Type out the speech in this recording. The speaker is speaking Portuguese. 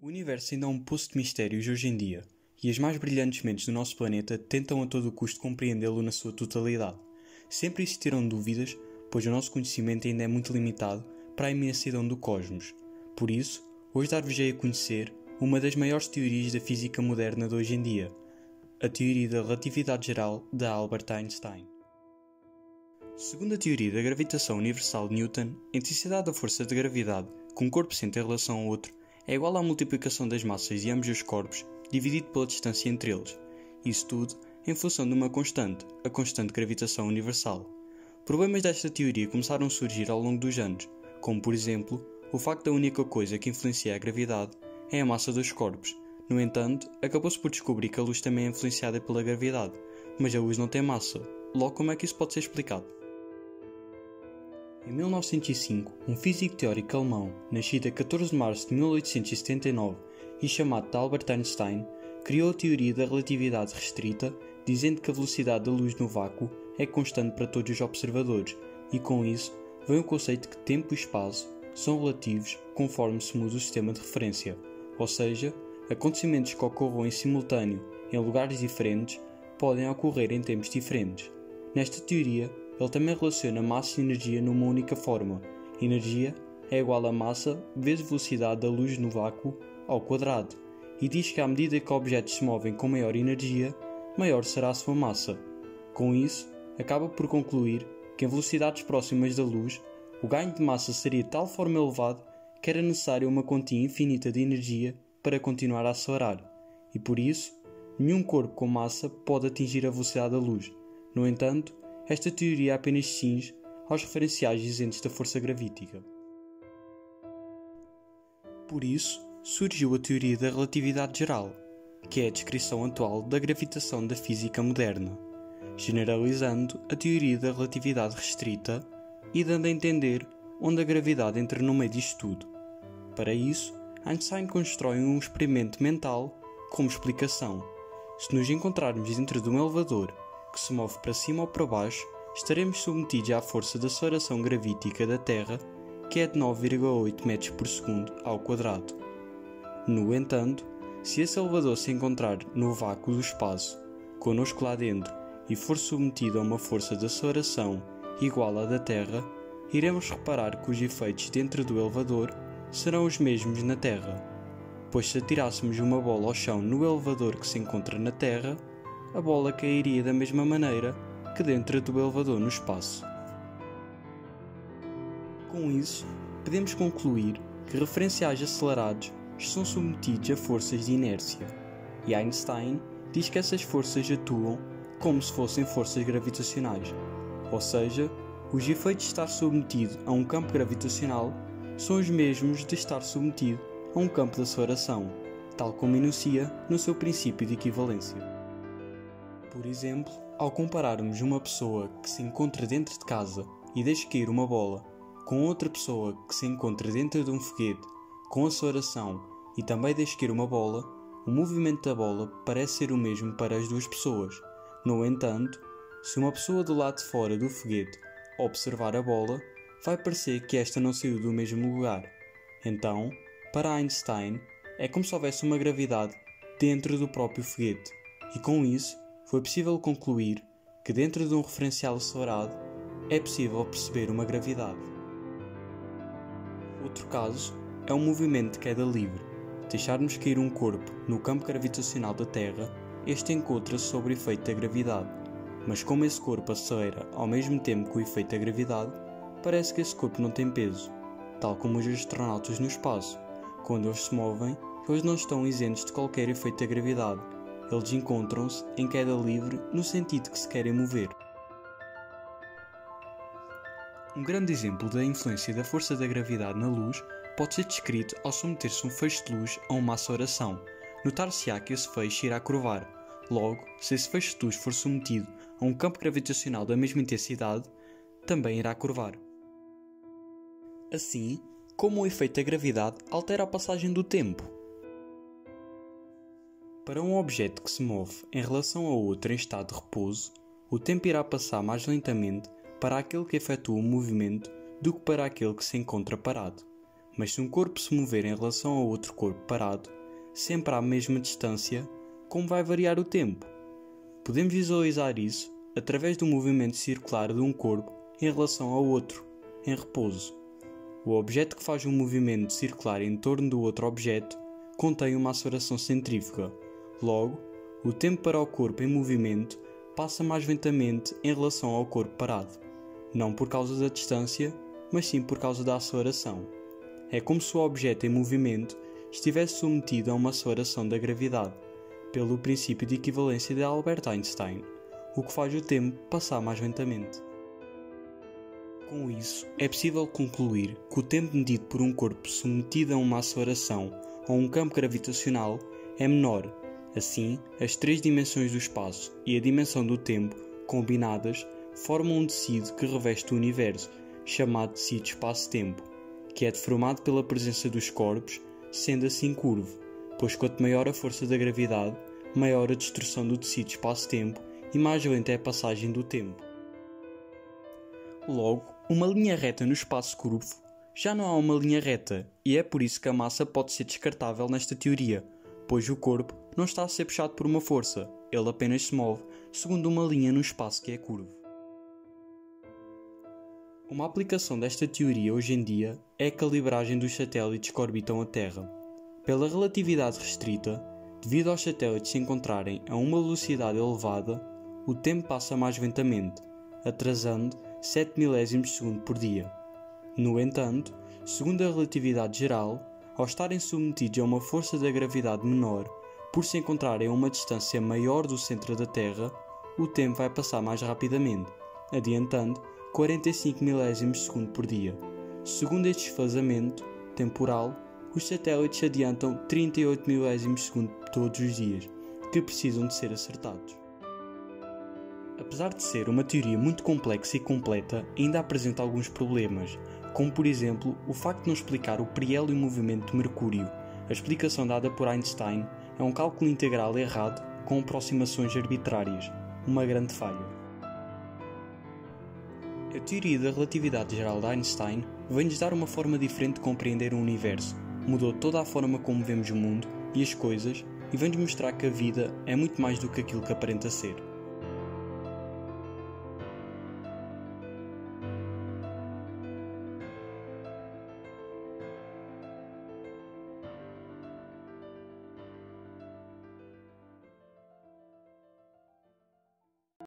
O universo ainda é um poço de mistérios hoje em dia, e as mais brilhantes mentes do nosso planeta tentam a todo custo compreendê-lo na sua totalidade. Sempre existiram dúvidas, pois o nosso conhecimento ainda é muito limitado para a imensidão do cosmos. Por isso, hoje dar-vos-ei a conhecer uma das maiores teorias da física moderna de hoje em dia, a teoria da relatividade geral de Albert Einstein. Segundo a teoria da gravitação universal de Newton, a intensidade da força de gravidade que um corpo sente em relação ao outro é igual à multiplicação das massas de ambos os corpos dividido pela distância entre eles. Isso tudo em função de uma constante, a constante de gravitação universal. Problemas desta teoria começaram a surgir ao longo dos anos, como por exemplo, o facto da única coisa que influencia a gravidade é a massa dos corpos. No entanto, acabou-se por descobrir que a luz também é influenciada pela gravidade, mas a luz não tem massa. Logo, como é que isso pode ser explicado? Em 1905, um físico teórico alemão, nascido a 14 de março de 1879 e chamado de Albert Einstein, criou a teoria da relatividade restrita, dizendo que a velocidade da luz no vácuo é constante para todos os observadores, e com isso vem o conceito que tempo e espaço são relativos conforme se muda o sistema de referência, ou seja, acontecimentos que ocorram em simultâneo em lugares diferentes podem ocorrer em tempos diferentes. Nesta teoria, ele também relaciona massa e energia numa única forma. Energia é igual a massa vezes velocidade da luz no vácuo ao quadrado, e diz que à medida que objetos se movem com maior energia, maior será a sua massa. Com isso, acaba por concluir que em velocidades próximas da luz, o ganho de massa seria de tal forma elevado que era necessária uma quantia infinita de energia para continuar a acelerar, e por isso, nenhum corpo com massa pode atingir a velocidade da luz. No entanto, esta teoria apenas se cinge aos referenciais isentos da força gravítica. Por isso, surgiu a teoria da relatividade geral, que é a descrição atual da gravitação da física moderna, generalizando a teoria da relatividade restrita e dando a entender onde a gravidade entra no meio disto tudo. Para isso, Einstein constrói um experimento mental como explicação. Se nos encontrarmos dentro de um elevador que se move para cima ou para baixo, estaremos submetidos à força da aceleração gravítica da Terra, que é de 9,8 metros por segundo ao quadrado. No entanto, se esse elevador se encontrar no vácuo do espaço, connosco lá dentro, e for submetido a uma força de aceleração igual à da Terra, iremos reparar que os efeitos dentro do elevador serão os mesmos na Terra, pois se atirássemos uma bola ao chão no elevador que se encontra na Terra, a bola cairia da mesma maneira que dentro do elevador no espaço. Com isso, podemos concluir que referenciais acelerados são submetidos a forças de inércia, e Einstein diz que essas forças atuam como se fossem forças gravitacionais, ou seja, os efeitos de estar submetido a um campo gravitacional são os mesmos de estar submetido a um campo de aceleração, tal como enuncia no seu princípio de equivalência. Por exemplo, ao compararmos uma pessoa que se encontra dentro de casa e deixa cair uma bola com outra pessoa que se encontra dentro de um foguete com aceleração e também deixa cair uma bola, o movimento da bola parece ser o mesmo para as duas pessoas. No entanto, se uma pessoa do lado de fora do foguete observar a bola, vai parecer que esta não saiu do mesmo lugar. Então, para Einstein, é como se houvesse uma gravidade dentro do próprio foguete, e com isso foi possível concluir que dentro de um referencial acelerado é possível perceber uma gravidade. Outro caso é o movimento de queda livre. Deixarmos cair um corpo no campo gravitacional da Terra, este encontra-se sob o efeito da gravidade, mas como esse corpo acelera ao mesmo tempo que o efeito da gravidade, parece que esse corpo não tem peso, tal como os astronautas no espaço. Quando eles se movem, eles não estão isentos de qualquer efeito da gravidade. Eles encontram-se em queda livre no sentido que se querem mover. Um grande exemplo da influência da força da gravidade na luz pode ser descrito ao submeter-se um feixe de luz a uma aceleração. Notar-se-á que esse feixe irá curvar. Logo, se esse feixe de luz for submetido a um campo gravitacional da mesma intensidade, também irá curvar. Assim, como o efeito da gravidade altera a passagem do tempo. Para um objeto que se move em relação a outro em estado de repouso, o tempo irá passar mais lentamente para aquele que efetua o movimento do que para aquele que se encontra parado. Mas se um corpo se mover em relação a outro corpo parado, sempre à mesma distância, como vai variar o tempo? Podemos visualizar isso através do movimento circular de um corpo em relação ao outro, em repouso. O objeto que faz um movimento circular em torno do outro objeto contém uma aceleração centrífuga. Logo, o tempo para o corpo em movimento passa mais lentamente em relação ao corpo parado, não por causa da distância, mas sim por causa da aceleração. É como se o objeto em movimento estivesse submetido a uma aceleração da gravidade, pelo princípio de equivalência de Albert Einstein, o que faz o tempo passar mais lentamente. Com isso, é possível concluir que o tempo medido por um corpo submetido a uma aceleração ou um campo gravitacional é menor. Assim, as três dimensões do espaço e a dimensão do tempo, combinadas, formam um tecido que reveste o universo, chamado tecido espaço-tempo, que é deformado pela presença dos corpos, sendo assim curvo, pois quanto maior a força da gravidade, maior a destruição do tecido espaço-tempo e mais lenta é a passagem do tempo. Logo, uma linha reta no espaço curvo já não há uma linha reta, e é por isso que a massa pode ser descartável nesta teoria, pois o corpo não está a ser puxado por uma força, ele apenas se move segundo uma linha no espaço que é curvo. Uma aplicação desta teoria hoje em dia é a calibragem dos satélites que orbitam a Terra. Pela relatividade restrita, devido aos satélites se encontrarem a uma velocidade elevada, o tempo passa mais lentamente, atrasando 7 milésimos de segundo por dia. No entanto, segundo a relatividade geral, ao estarem submetidos a uma força da gravidade menor, por se encontrarem a uma distância maior do centro da Terra, o tempo vai passar mais rapidamente, adiantando 45 milésimos de segundo por dia. Segundo este desfazamento temporal, os satélites adiantam 38 milésimos de segundo todos os dias, que precisam de ser acertados. Apesar de ser uma teoria muito complexa e completa, ainda apresenta alguns problemas, como por exemplo o facto de não explicar o perielo e o movimento de Mercúrio. A explicação dada por Einstein é um cálculo integral errado com aproximações arbitrárias, uma grande falha. A teoria da relatividade geral de Einstein vem-nos dar uma forma diferente de compreender o universo, mudou toda a forma como vemos o mundo e as coisas e vem-nos mostrar que a vida é muito mais do que aquilo que aparenta ser.